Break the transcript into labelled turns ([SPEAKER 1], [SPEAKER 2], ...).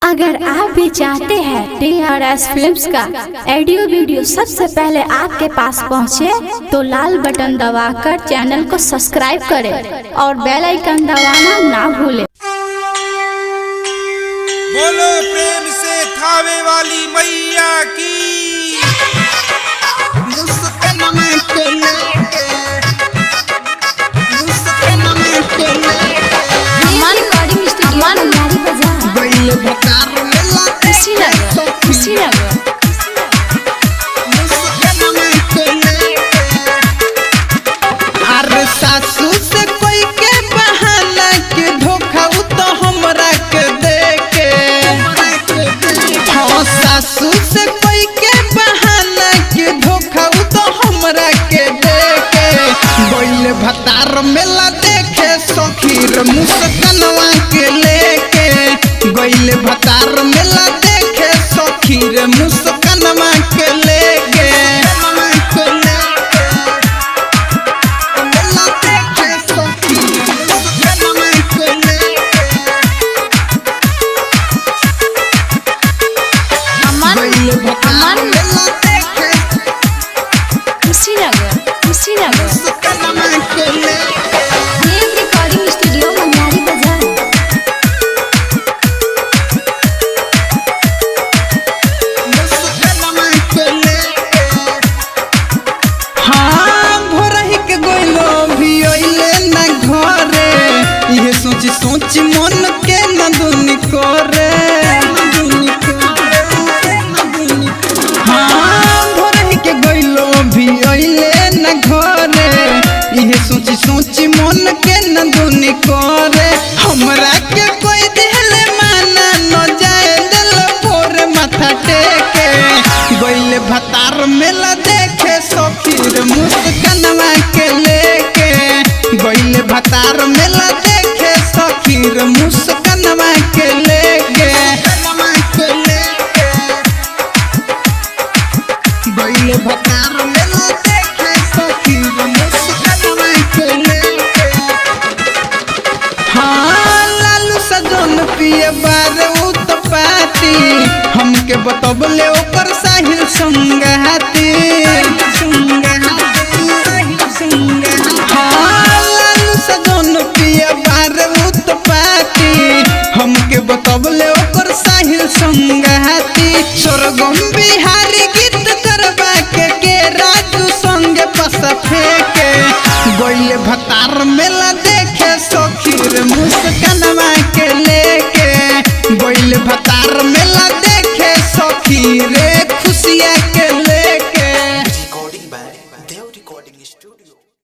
[SPEAKER 1] अगर आप भी चाहते हैं TRS फिल्म्स का ऑडियो वीडियो सबसे पहले आपके पास पहुंचे, तो लाल बटन दबाकर चैनल को सब्सक्राइब करें और बेल आइकन दबाना ना भूलें।
[SPEAKER 2] बोलो प्रेम से थावे वाली मैया की।
[SPEAKER 3] सासू से कोई के बहाना के धोखा तो हमरा के दे के, हाँ सासू से कोई के बहाना के धोखा तो हमरा के दे के। गइल भतार मेला देखे सखीर मुस्कनवा के लेके, गइल भतार मेला देखे सखीर मुस्कनवा के लेके। सोच मन के नदुनी करे, हाँ भोर के गइलो भी अइले न घरे। इहे सोच मन के नदुनी करे, हमरा के कोई दिहले माना न जाए दिल भोर माथा टेके। गइले भतार मेला देखे सखीर मुस्कनवा के लेके, गइले भतार मेला देखे सखीर मुस्कनवा के लेके। गइले भतार मेला देखे सखीर मुस्कनवा के लेके। हाँ लालू सजन पिए बार उत्पाती, हमके बतबले ओकर साहिल संगहाती। हमके बतबले ओकर साहिल संगहाती। स्वर्गम बिहारी गीत करवा के राजू संगे पसा फेंके। गइले भतार मेला देखे सखीर मुस्कनवा के लेके, गइले भतार मेला देखे सखीर खुशिया के लेके।
[SPEAKER 4] Recording by Dev recording studio.